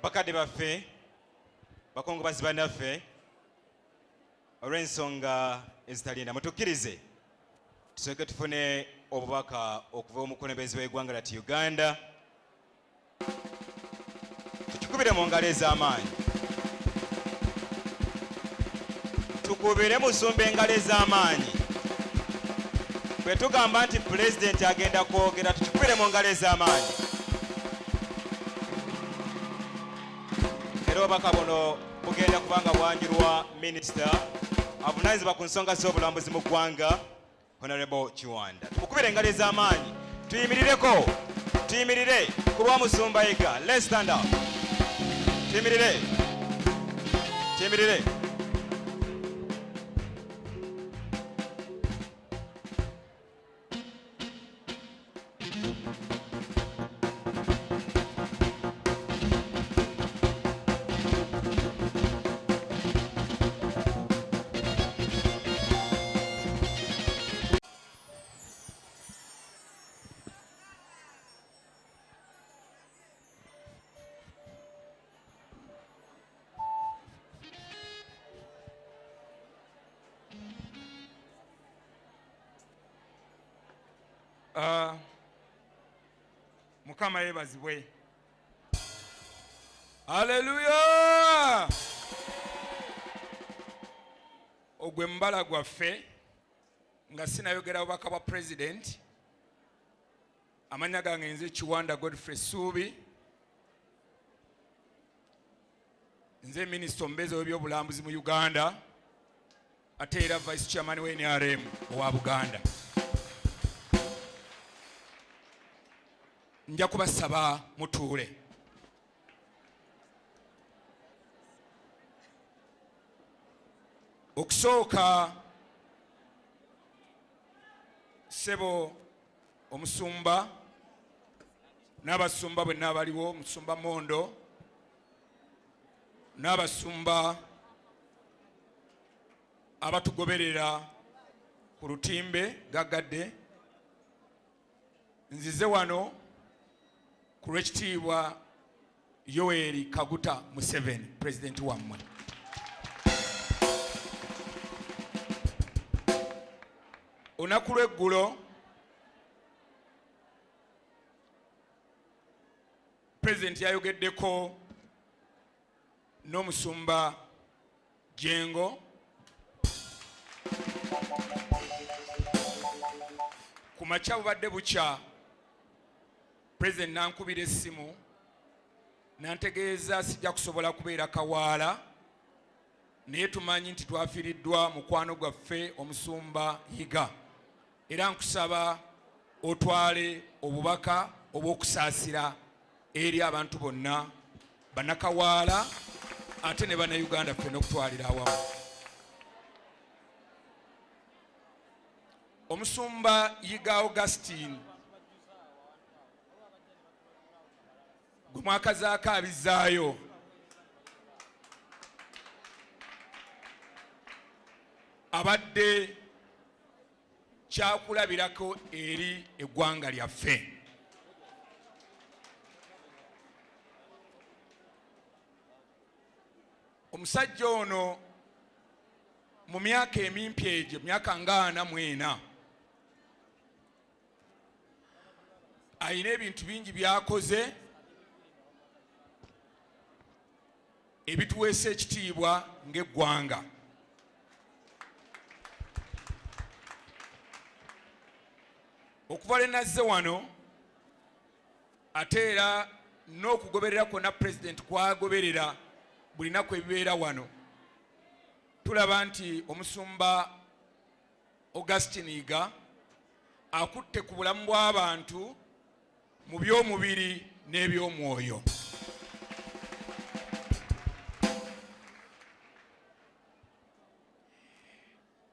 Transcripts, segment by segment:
bakadde baffe bakongobazi bannaffe olw'ensonga ezitalinda mutukkirize tusooke tufune obubaka okuva omukulembeze w'eggwanga lyattu Uganda tukikubire mu ngalo ez'amaanyi tukubire musumba engalo ez'amaanyi bwe tugamba nti pulezidenti agenda kwogera tukikubire mu ngalo ez'amaanyi era obubaka buno bugenda kubanga bwanjulwa minisita avunaanyizibwa ku nsonga z'obulambuzi mu ggwanga Honorable Kiwanda. Tukubire engalo ez'amaanyi tuyimirire ku lwa musumba Yiga. Let's stand up. Tuyimirire. Mukama yebazibwe. Hallelujah. Ogwe mbala gwaffe nga sinayogera obubaka bwa president amanya gange nze Kiwanda Godfrey Suubi nze minisita omubeezi w'ebyobulambuzi mu Uganda ate era vice chairman wa NRM owa Buganda. Nja kubasaba mutuule. Okusooka sebo omusumba n'abasumba bwenna abaliwo omusumba Mondo n'abasumba abatugoberera ku lutimbe gagadde nzize wano ku lw'ekitiibwa Yoweri Kaguta Museveni president wammwe. Olunaku lw'eggulo president yayogeddeko n'omusumba Jengo ku makya bubadde bukya president nankubira essimu nantegeeza sijja kusobola kubeera kawaala naye tumanyi nti twafiiriddwa mukwano gwaffe omusumba Yiga era nkusaba otwale obubaka obw'okusaasira eri abantu bonna bannakawaala ate ne bannayuganda ffenna okutwalira awamu. Omusumba Yiga Augustine gwe mwakazaako abizzaayo abadde kyakulabirako eri eggwanga lyaffe. Omusajja ono mu myaka emimpi egyo myaka nga 44 ayina ebintu bingi byakoze ebituweesa ekitiibwa ng'eggwanga. Okuva lwe nazze wano ate era n'okugoberera kwonna president kwagoberera buli naku ebibeera wano tulaba nti omusumba Augustine Yiga akutte ku bulamu bw'abantu mu by'omubiri n'eby'omwoyo.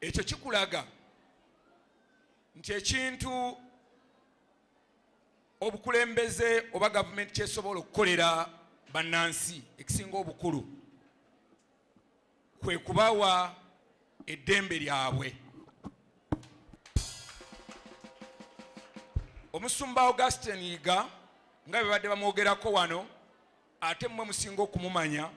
Ekyo kikulaga nti ekintu obukulembeze oba gavumenti kyesobola okukolera bannansi ekisinga obukulu kwe kubawa eddembe lyabwe. Omusumba Augustine Yiga nga bwe badde bamwogerako wano ate mmwe musinga okumumanya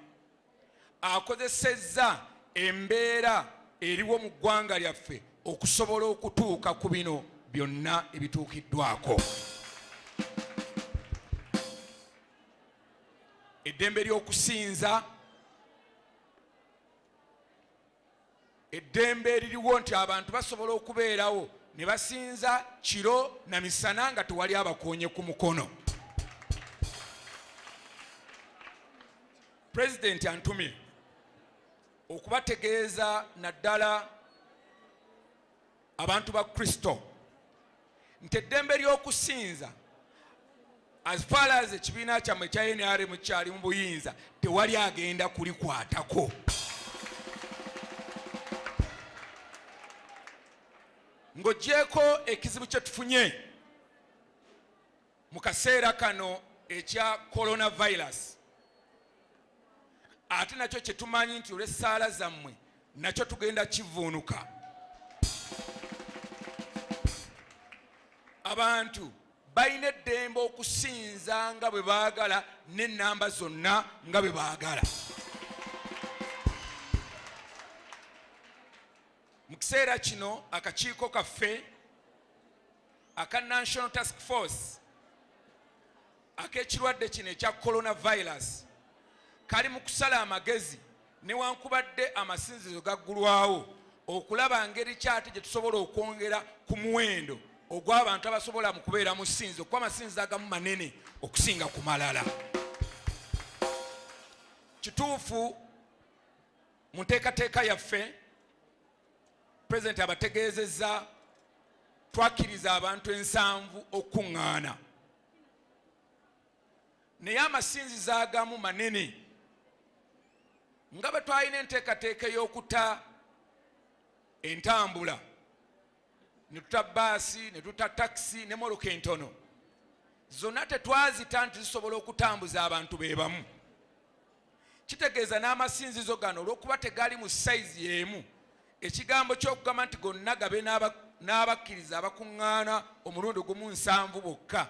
akozesezza embeera eriwo mu ggwanga lyaffe okusobola okutuuka ku bino byonna ebituukiddwako. Eddembe ly'okusinza, eddembe eririwo nti abantu basobola okubeerawo ne basinza kiro na misana nga tewali abakoonye ku mukono. Pulezidenti antumye okubategeeza naddala abantu ba Kristo nti eddembe ly'okusinza as far as ekibiina kyammwe kya NRM kyali mu buyinza tewali agenda kulikwatako. Ng'oggyeko ekizibu kye tufunye mu kaseera kano ekya coronavirus, ate nakyo kye tumanyi nti olw'essaala zammwe nakyo tugenda kivuunuka. Abantu balina eddembe okusinza nga bwe baagala n'ennamba zonna nga bwe baagala. Mu kiseera kino akakiiko kaffe aka National Task Force ak'ekirwadde kino ekya coronavirus kali mu kusala amagezi newankubadde amasinzizo gaggulwawo okulaba ngeri kyate gye tusobola okwongera ku muwendo ogw'abantu abasobola mu kubeera mu ssinzizo kuba amasinzizo agamu manene okusinga ku malala. Kituufu mu nteekateeka yaffe Pulezidenti abategeezezza twakkiriza abantu 7 okuŋŋaana, naye amasinzizo agamu manene nga bwe twalina enteekateeka ey'okuta entambula, ne tuta baasi, ne tuta takisi ne moloka entono, zonna tetwazita nti zisobola okutambuza abantu be bamu. Kitegeeza n'amasinzizo gano olw'okuba tegali mu sayizi y'emu, ekigambo ky'okugamba nti gonna gabe n'abakkiriza abakuŋŋaana omulundi gumu 7 bokka,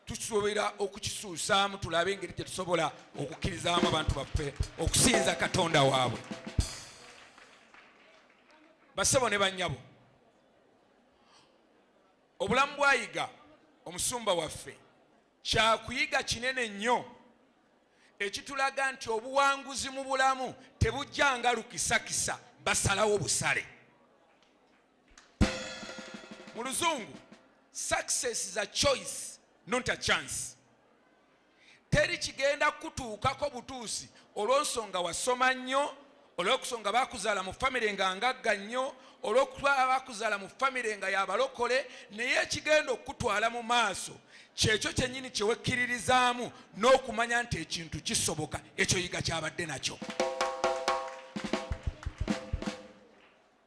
tusobera okukisuusaamu tulabe engeri gye tusobola okukkirizaamu abantu baffe okusinza Katonda waabwe. Bassebo ne bannyabo, obulamu bwayiga omusumba waffe kyakuyiga kinene nnyo ekitulaga nti obuwanguzi mu bulamu tebujja nga lukisakisa, basalawo busale. Mu Luzungu, success is a choice, not a chance. Teri kigenda kutuukako butuusi olw'ensonga wasoma nnyo, olw'okusonga bakuzaala mu famire nga ngagga nnyo, olw'okuba bakuzaala mu famire nga yabalokole, naye ekigenda okutwala mu maaso kyekyo kyennyini kye wekkiririzaamu n'okumanya nti ekintu kisoboka, ekyo yiga kyabadde nakyo.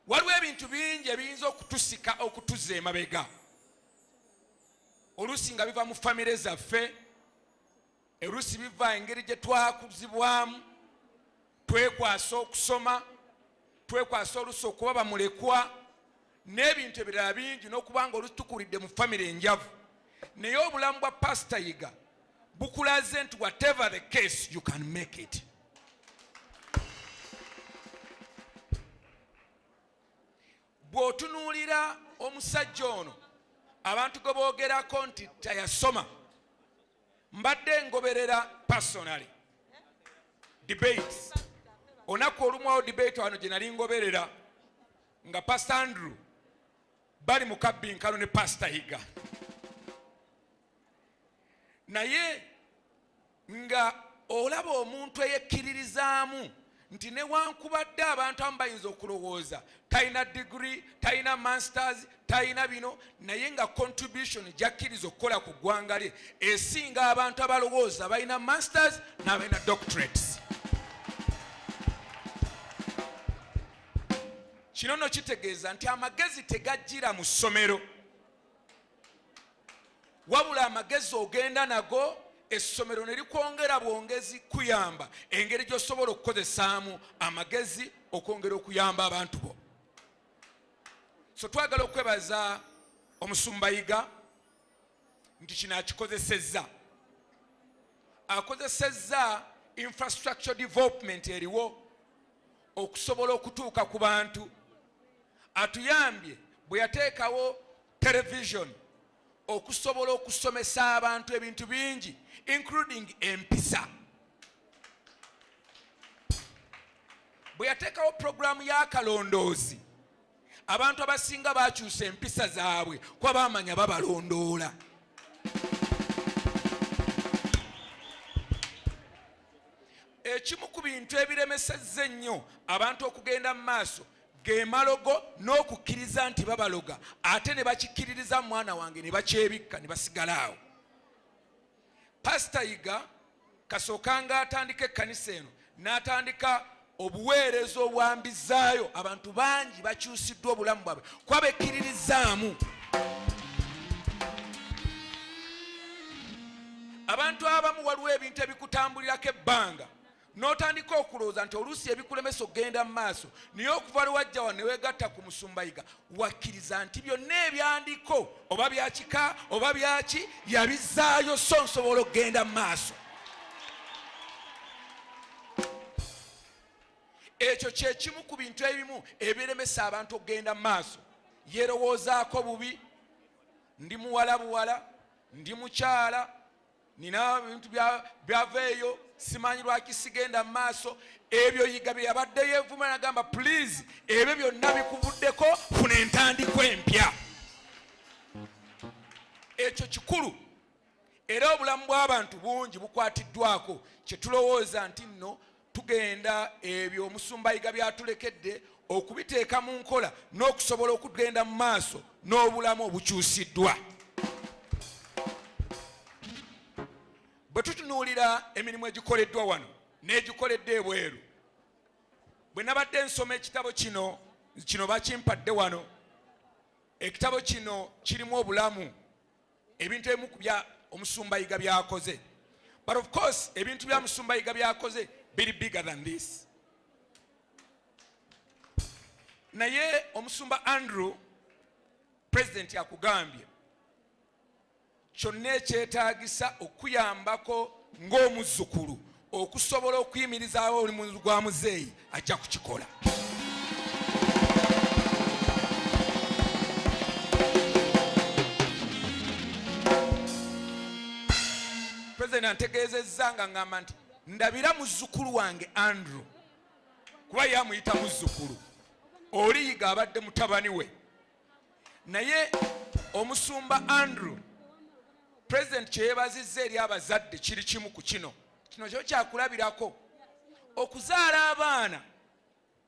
Waliwo ebintu bingi ebiyinza okutusika okutuzza emabega, oluusi nga biva mu famire zaffe, oluusi biva engeri gye twakuzibwamu, twekwasa okusoma, twekwasa oluusi okuba bamulekwa n'ebintu ebirala bingi, n'okubanga oluusi tukulidde mu famire enjavu. Naye obulamu bwa Pastor Yiga bukulaze nti whatever the case you can make it. Bw'otunuulira omusajja ono abantu gwe boogerako nti tayasoma, mbadde ngoberera personally debates. Onaku olumwawo debate wano gye nali ngoberera nga Pastor Andrew bali mu kabbinkano ne Pastor Yiga, naye nga olaba omuntu eyekkiririzaamu nti newankubadde abantu abamu bayinza okulowooza talina degree, talina masters, talina bino, naye nga contribution gy'akkiriza okukola ku ggwanga lye esinga abantu abalowooza balina masters n'abalina doctorates. Kino nno kitegeeza nti amagezi tegajjira mu ssomero, wabula amagezi ogenda nago essomero ne likwongera bwongezi kuyamba engeri gy'osobola okukozesaamu amagezi okwongera okuyamba abantu bo. So twagala okwebaza omusumba Yiga nti kino akikozesezza. akozesezza infrastructure development eriwo okusobola okutuuka ku bantu. Atuyambye bwe yateekawo television okusobola okusomesa abantu ebintu bingi including empisa. Bwe yateekawo programu y'akalondoozi abantu abasinga bakyusa empisa zaabwe kuba baamanya babalondoola. Ekimu ku bintu ebiremesezza ennyo abantu okugenda mu maaso ge malogo n'okukkiriza nti babaloga ate ne bakikkiririza mwana wange ne bakyebikka ne basigala awo. Pastor Yiga kasookanga atandika ekkanisa eno n'atandika obuweereza obwambizaayo abantu bangi bakyusiddwa obulamu bwabwe kuba bekkiririzaamu. Abantu abamu waliwo ebintu ebikutambulirako ebbanga n'otandika okulowooza nti oluusi ebikulemesa okgenda mu maaso naye okuva lwajja wano ne weegatta ku Musumba Yiga wakkiriza nti byonna ebyandiko oba byakika oba byaki yabizzaayo so nsobola okgenda mu maaso. Ekyo kye kimu ku bintu ebimu ebiremesa abantu okgenda mu maaso. Yerowoozaako bubi, ndi muwala buwala, ndi mukyala, nina ebintu byaveeyo, simanyi lwaki sigenda mu maaso. Ebyo Yiga bye yabadde yeevuma n'agamba please ebyo byonna bikuvuddeko, funa entandiko empya. Ekyo kikulu era obulamu bw'abantu bungi bukwatiddwako kye tulowooza nti nno tugenda ebyo Omusumba Yiga byatulekedde okubiteeka mu nkola n'okusobola okugenda mu maaso n'obulamu obukyusiddwa. Bwe tutunuulira emirimu egikoleddwa wano n'egikoledde ebweru, bwe nabadde nsoma ekitabo kino bakimpadde wano. Ekitabo kino kirimu obulamu ebintu ebimu ku bya Omusumba Yiga byakoze, but of course ebintu bya Musumba Yiga byakoze biri bigger than this. Naye Omusumba Andrew President yakugambye kyonna ekyetaagisa okuyambako ng'omuzzukulu okusobola okuyimirizaawo omulimu gwa muzeeyi ajja kukikola. President antegeezezza nga ngamba nti ndabira muzzukulu wange Andrew kuba yamuyita muzzukulu, oli Yiga abadde mutabani we. Naye Omusumba Andrew President kyeyebazizza eri abazadde kiri kimu ku kino kyo kyakulabirako okuzaala abaana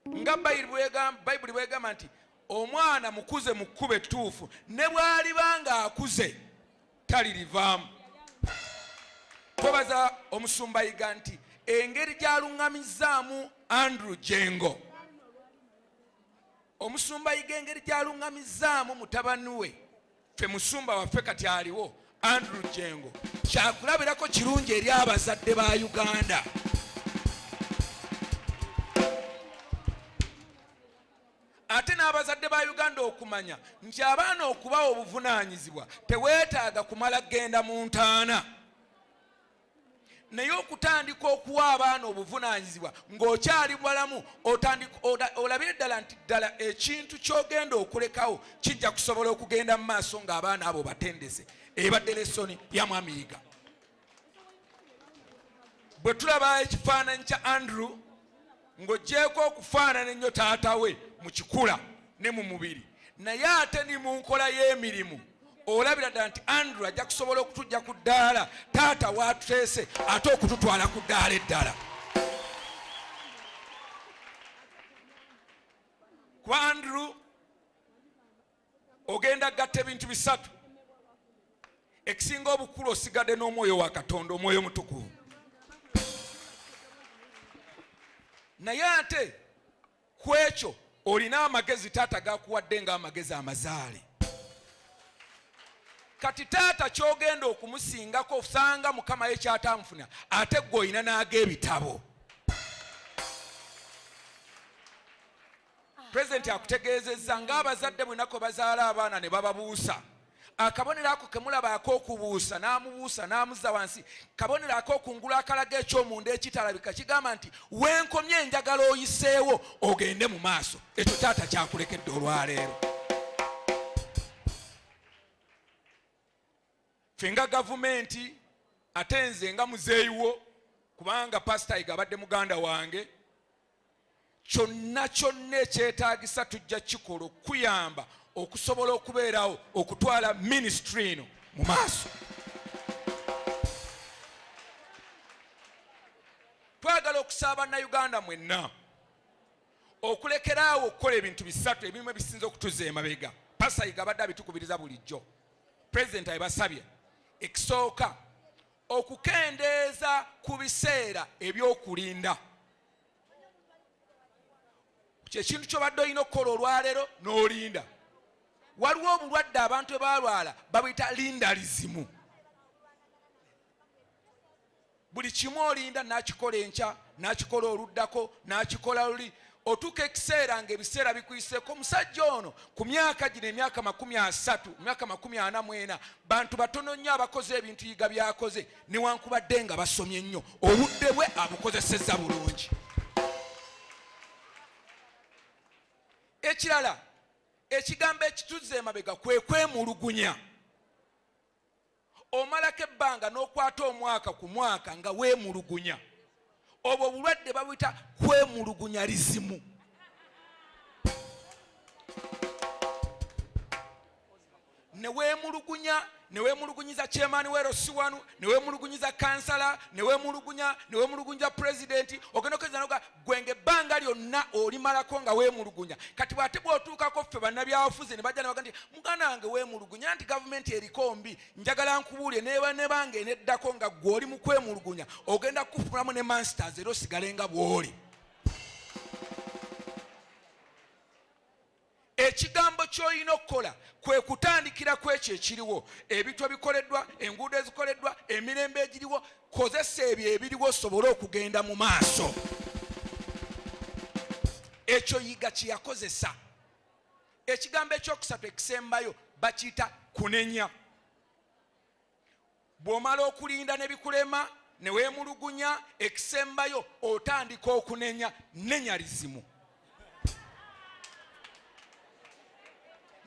nga Bayibuli bwegamba nti omwana mukuze mu kkubo ettuufu, ne bw'alibanga akuze talirivaamu. Twabaza Omusumba Yiga nti engeri gy'aluŋŋamizzaamu Andrew Jengo, Omusumba Yiga engeri gy'aluŋŋamizzaamu mutabani we ffe musumba waffe kati aliwo Andrew Jengo kyakulabirako kirungi eri abazadde ba Uganda. Ate n'abazadde ba Uganda okumanya nti abaana okubawa obuvunaanyizibwa teweetaaga kumala genda mu ntaana, naye okutandika okuwa abaana obuvunaanyizibwa ng'okyali balamu olabire ddala nti ddala ekintu ky'ogenda okulekawo kijja kusobola okugenda mu maaso ng'abaana abo batendese. Ebadde lesoni ya Mwami Yiga. Bwe tulaba ekifaananyi kya Andrew ng'oggyeko okufaanana ennyo taata we mu kikula ne mu mubiri, naye ate ni mu nkola y'emirimu olabira ddala nti Andrew ajja kusobola okutujja ku ddaala taata w'atuteese ate okututwala ku ddaala eddala. Kuba Andrew ogenda gatta ebintu bisatu. Ekisinga obukulu osigadde n'omwoyo wa Katonda, omwoyo mutukuvu. Naye ate ku ekyo olina amagezi taata gakuwadde ng'amagezi amazaale. Kati taata ky'ogenda okumusingako osanga Mukama ye ky'atamufuna ate gwe olina n'ag'ebitabo. President akutegeezezza ng'abazadde bwenako bazaala abaana ne bababuusa, akabonero ako kemulaba ak'okubuusa n'amubuusa n'amuzza wansi, kabonero ak'okungulu akalaga ekyomunda ekitalabika kigamba nti wenkomye njagala oyiseewo ogende mu maaso. Ekyo taata kyakulekedde olwaleero. Ffe nga gavumenti ate nze nga muzeeyiwo, kubanga Pastor Yiga abadde muganda wange, kyonna ekyetaagisa tujja kikola okuyamba okusobola okubeerawo okutwala ministry eno mu maaso. Twagala okusaba Bannayuganda mwenna okulekeraawo okukola ebintu bisatu ebimu ebisinza okutuza emabega. Pastor Yiga abadde abitukubiriza bulijjo. President ayibasabye. Ekisooka okukendeeza ku biseera ebyokulinda. Ekintu ky'obadde olina okukola olwaleero n'olinda. Waliwo obulwadde abantu bwe balwala babuyita lindalizimu. Buli kimu olinda n'akikola enkya, n'akikola oluddako, n'akikola luli. Otuuka ekiseera ng'ebiseera bikuyiseeko. Omusajja ono ku myaka gino emyaka 30, myaka 44, bantu batono nnyo abakoze ebintu Yiga byakoze, newankubadde nga basomye nnyo, obudde bwe abukozesezza bulungi. Ekirala, ekigambo ekituzza emabega kwe kwemulugunya. Omalako ebbanga n'okwata omwaka ku mwaka nga weemulugunya. Obwo bulwadde babuyita kwemulugunyalizimu. Neweemulugunyiza chairman w'erosi wanu, neweemulugunyiza kansala, neweemulugunyiza president, ogenda okezza noga gwenge ebbanga lyonna olimalako nga weemulugunya. Kati bw'ate bw'otuukako ffe bannabyabufuzi ne bajja ne bagamba nti muganda wange weemulugunya nti gavumenti eriko mbi, njagala nkubuulire nebanga eneddako nga ggwe oli mu kwemulugunya ogenda kufunamu ne masters era osigale nga bw'oli. Ekigambo ky'olina okukola kwe kutandikira kwekyo ekiriwo, ebintu ebikoleddwa, enguudo ezikoleddwa, emirembe egiriwo, kozesa ebyo ebiriwo osobole okugenda mu maaso. Ekyo Yiga kye yakozesa. Ekigambo ekyokusatu ekisembayo bakiyita kunenya. Bw'omala okulinda ne bikulema ne weemulugunya, ekisembayo otandika okunenya, nenyalizimu.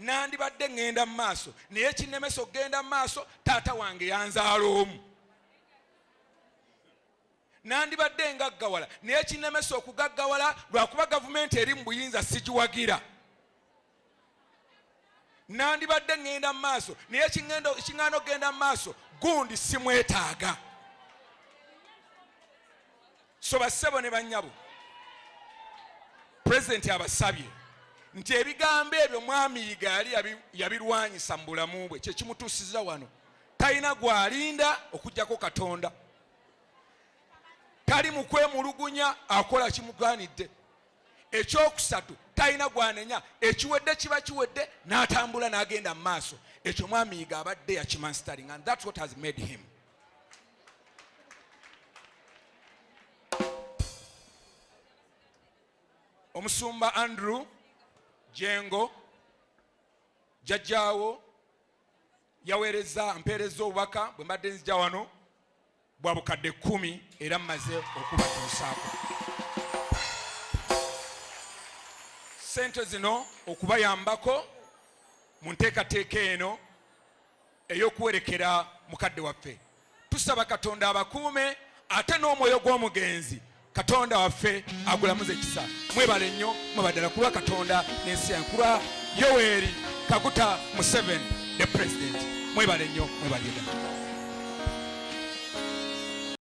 Nandibadde ngenda mu maaso naye kinnemesa okugenda mu maaso, taata wange yanzaala omu. Nandibadde ngaggawala naye kinnemesa okugaggawala lwakuba gavumenti eri mu buyinza sigiwagira. Nandibadde ngenda mu maaso naye kiŋŋaana okugenda mu maaso gundi simwetaaga. So bassebo ne bannyabo, Pulezidenti abasabye nti ebigambo ebyo Mwami Yiga yali yabirwanyisa mu bulamu bwe, kye kimutuusiza wano. Talina gwalinda okugjako Katonda. Tali mu kwemulugunya, akola kimugaanidde. Ekyokusatu, talina gwanenya, ekiwedde kiba kiwedde, n'atambula n'agenda mu maaso. Ekyo Mwami Yiga abadde yakimastering, and that's what has made him. Omusumba Andrew Jengo jajjaawo mpeereza obubaka bwe mbadde nzija wano bwa bukadde 10 era mmaze okubatuusaako. Sente zino okubayambako mu nteekateeka eno ey'okuwerekera mukadde waffe. Tusaba Katonda abakuume ate n'omwoyo gw'omugenzi Katonda waffe agulamuze ekisa. Mwebale nnyo, mwebaddala kulwa Katonda n'ensi yange, kulwa Yoweri Kaguta Museveni, the president. Mwebale nnyo, mwebale ddala.